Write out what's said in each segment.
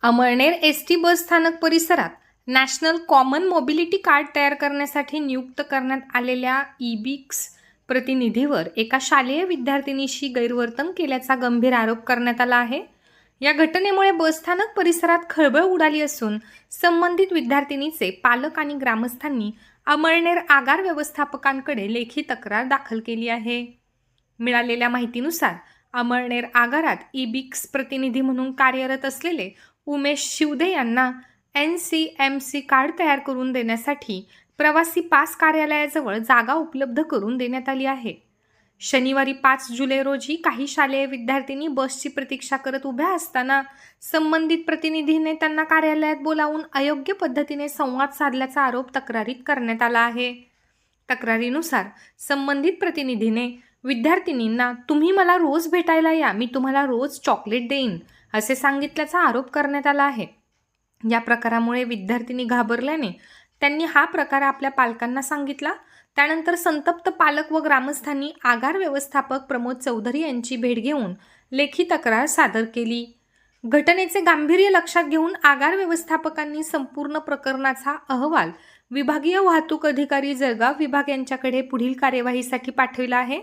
Amalner ST bus स्थानक परिसरात national common mobility card तयार करण्यासाठी नियुक्त करण्यात आलेल्या ई-बिक्स प्रतिनिधीवर एका शालेय विद्यार्थिनीशी गैरवर्तन केल्याचा गंभीर आरोप करण्यात आला आहे। या घटनेमुळे बसस्थानक परिसरात खळबळ उडाली असून संबंधित विद्यार्थिनीचे पालक आणि ग्रामस्थांनी अमळनेर आगार व्यवस्थापकांकडे लेखी तक्रार दाखल केली आहे। मिळालेल्या माहितीनुसार अमळनेर आगारात ई-बिक्स प्रतिनिधी म्हणून कार्यरत असलेले उमेश शिवदे यांना NCMC कार्ड तयार करून देण्यासाठी प्रवासी पास कार्यालयाजवळ जागा उपलब्ध करून देण्यात आली आहे। शनिवारी 5 जुलै रोजी काही शालेय विद्यार्थिनी बसची प्रतीक्षा करत उभ्या असताना संबंधित प्रतिनिधीने त्यांना कार्यालयात बोलावून अयोग्य पद्धतीने संवाद साधल्याचा आरोप तक्रारीत करण्यात आला आहे। तक्रारीनुसार संबंधित प्रतिनिधीने विद्यार्थिनींना तुम्ही मला रोज भेटायला या, मी तुम्हाला रोज चॉकलेट देईन असे सांगितल्याचा आरोप करण्यात आला आहे। या प्रकारामुळे विद्यार्थिनी घाबरल्याने त्यांनी हा प्रकार आपल्या पालकांना सांगितला। त्यानंतर संतप्त पालक व ग्रामस्थांनी आगार व्यवस्थापक प्रमोद चौधरी यांची भेट घेऊन लेखी तक्रार सादर केली। घटनेचे गांभीर्य लक्षात घेऊन आगार व्यवस्थापकांनी संपूर्ण प्रकरणाचा अहवाल विभागीय वाहतूक अधिकारी जळगाव विभाग यांच्याकडे पुढील कार्यवाहीसाठी पाठविला आहे।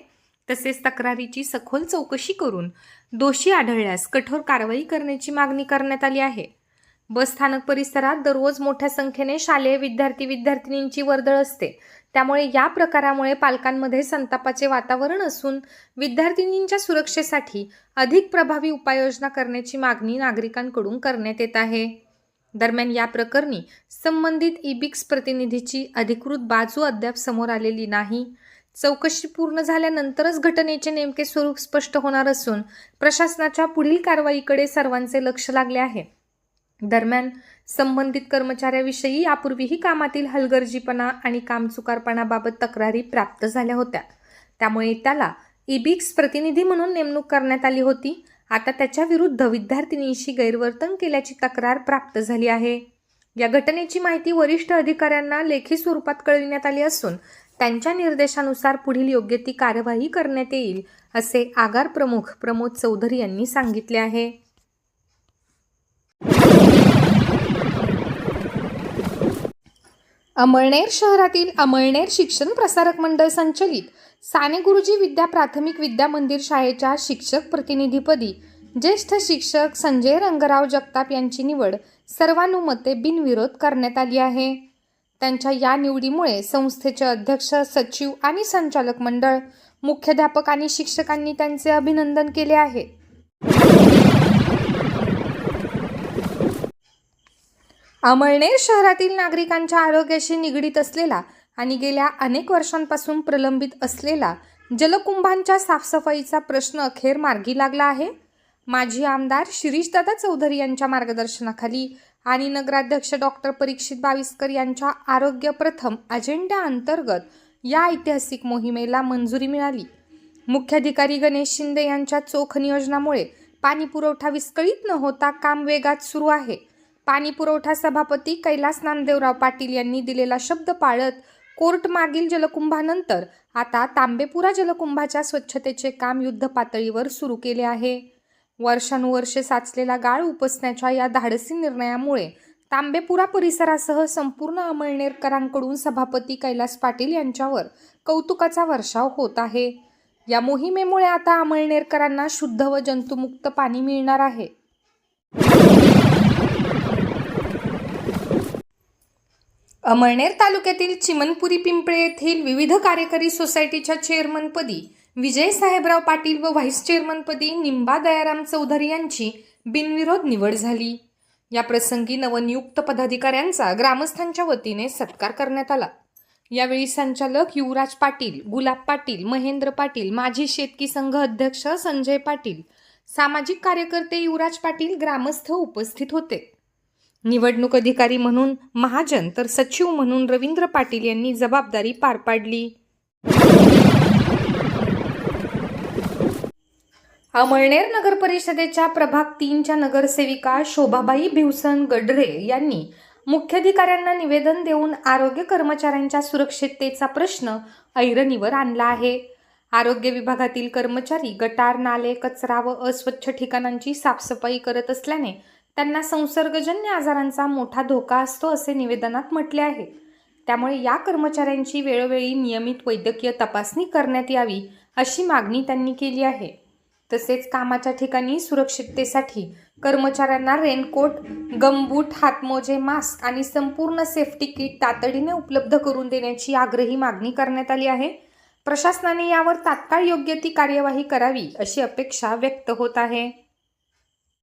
तसेच तक्रारीची सखोल चौकशी करून दोषी आढळल्यास कठोर कारवाई करण्याची मागणी करण्यात आली आहे। बस स्थानक परिसरात दररोज मोठ्या संख्येने शालेय विद्यार्थिनींची वर्दळ असते, त्यामुळे या प्रकारामुळे पालकांमध्ये संतापाचे वातावरण असून विद्यार्थिनींच्या सुरक्षेसाठी अधिक प्रभावी उपाययोजना करण्याची मागणी नागरिकांकडून करण्यात येत आहे। दरम्यान या प्रकरणी संबंधित ई-बिक्स प्रतिनिधीची अधिकृत बाजू अद्याप समोर आलेली नाही। चौकशी पूर्ण झाल्यानंतरच घटनेचे नेमके स्वरूप स्पष्ट होणार असून प्रशासनाच्या पुढील कारवाईकडे सर्वांचे लक्ष लागले आहे। दरम्यान संबंधित कर्मचाऱ्याविषयी यापूर्वीही कामातील हलगर्जीपणा आणि कामचुकारपणाबाबत तक्रारी प्राप्त झाल्या होत्या, त्यामुळे त्याला ई-बिक्स प्रतिनिधी म्हणून नेमणूक करण्यात आली होती। आता त्याच्या विरुद्ध विद्यार्थिनीशी गैरवर्तन केल्याची तक्रार प्राप्त झाली आहे। या घटनेची माहिती वरिष्ठ अधिकाऱ्यांना लेखी स्वरूपात कळविण्यात आली असून त्यांच्या निर्देशानुसार पुढील योग्य ती कार्यवाही करण्यात येईल असे आगार प्रमुख प्रमोद चौधरी यांनी सांगितले आहे। अमळनेर शहरातील अमळनेर शिक्षण प्रसारक मंडळ संचलित साने गुरुजी विद्या प्राथमिक विद्या मंदिर शाळेच्या शिक्षक प्रतिनिधीपदी ज्येष्ठ शिक्षक संजय रंगराव जगताप यांची निवड सर्वानुमते बिनविरोध करण्यात आली आहे। त्यांच्या या निवडीमुळे संस्थेचे अध्यक्ष, सचिव आणि संचालक मंडळ, मुख्याध्यापक आणि शिक्षकांनी त्यांचे अभिनंदन केले आहे। अमळनेर शहरातील नागरिकांच्या आरोग्याशी निगडीत असलेला आणि गेल्या अनेक वर्षांपासून प्रलंबित असलेला जलकुंभांच्या साफसफाईचा प्रश्न अखेर मार्गी लागला आहे। माजी आमदार शिरीषदादा चौधरी यांच्या मार्गदर्शनाखाली आणि नगराध्यक्ष डॉक्टर परीक्षित बाविस्कर यांच्या आरोग्य प्रथम अजेंडा अंतर्गत या ऐतिहासिक मोहिमेला मंजुरी मिळाली। मुख्याधिकारी गणेश शिंदे यांच्या चोख नियोजनामुळे पाणी पुरवठा विस्कळीत न होता काम वेगात सुरू आहे। पाणी पुरवठा सभापती कैलास नामदेवराव पाटील यांनी दिलेला शब्द पाळत कोर्ट मागील जलकुंभानंतर आता तांबेपुरा जलकुंभाच्या स्वच्छतेचे काम युद्धपातळीवर सुरू केले आहे। वर्षानुवर्षे साचलेला गाळ उपसण्याच्या या धाडसी निर्णयामुळे तांबेपुरा परिसरासह संपूर्ण अमळनेरकरांकडून सभापती कैलास पाटील यांच्यावर कौतुकाचा वर्षाव होत आहे। या मोहिमेमुळे आता अमळनेरकरांना शुद्ध व जंतुमुक्त पाणी मिळणार आहे। अमळनेर तालुक्यातील चिमनपुरी पिंपळे येथील विविध कार्यकारी सोसायटीच्या चेअरमनपदी विजय साहेबराव पाटील व व्हाईस चेअरमनपदी निंबा दयाराम चौधरी यांची बिनविरोध निवड झाली। या प्रसंगी नवनियुक्त पदाधिकाऱ्यांचा ग्रामस्थांच्या वतीने सत्कार करण्यात आला। यावेळी संचालक युवराज पाटील, गुलाब पाटील, महेंद्र पाटील, माजी शेतकी संघ अध्यक्ष संजय पाटील, सामाजिक कार्यकर्ते युवराज पाटील, ग्रामस्थ उपस्थित होते। निवडणूक अधिकारी म्हणून महाजन तर सचिव म्हणून रवींद्र पाटील यांनी जबाबदारी पार पाडली। अमळनेर नगर परिषदेच्या प्रभाग 3च्या नगरसेविका शोभाबाई भिवसन गडरे यांनी मुख्याधिकाऱ्यांना निवेदन देऊन आरोग्य कर्मचाऱ्यांच्या सुरक्षिततेचा प्रश्न ऐरणीवर आणला आहे। आरोग्य विभागातील कर्मचारी गटार, नाले, कचरा व अस्वच्छ ठिकाणांची साफसफाई करत असल्याने त्यांना संसर्गजन्य आजारांचा मोठा धोका असतो असे निवेदनात म्हटले आहे. त्यामुळे या कर्मचाऱ्यांची वेळोवेळी नियमित वैद्यकीय तपासणी करण्यात यावी अशी मागणी त्यांनी केली आहे. तसेच कामाच्या ठिकाणी सुरक्षिततेसाठी कर्मचाऱ्यांना रेनकोट, गमबूट, हातमोजे, मास्क आणि संपूर्ण सेफ्टी किट तातडीने उपलब्ध करून देण्याची आग्रही मागणी करण्यात आली आहे. प्रशासनाने यावर तात्काळ योग्य ती कार्यवाही करावी अशी अपेक्षा व्यक्त होत आहे.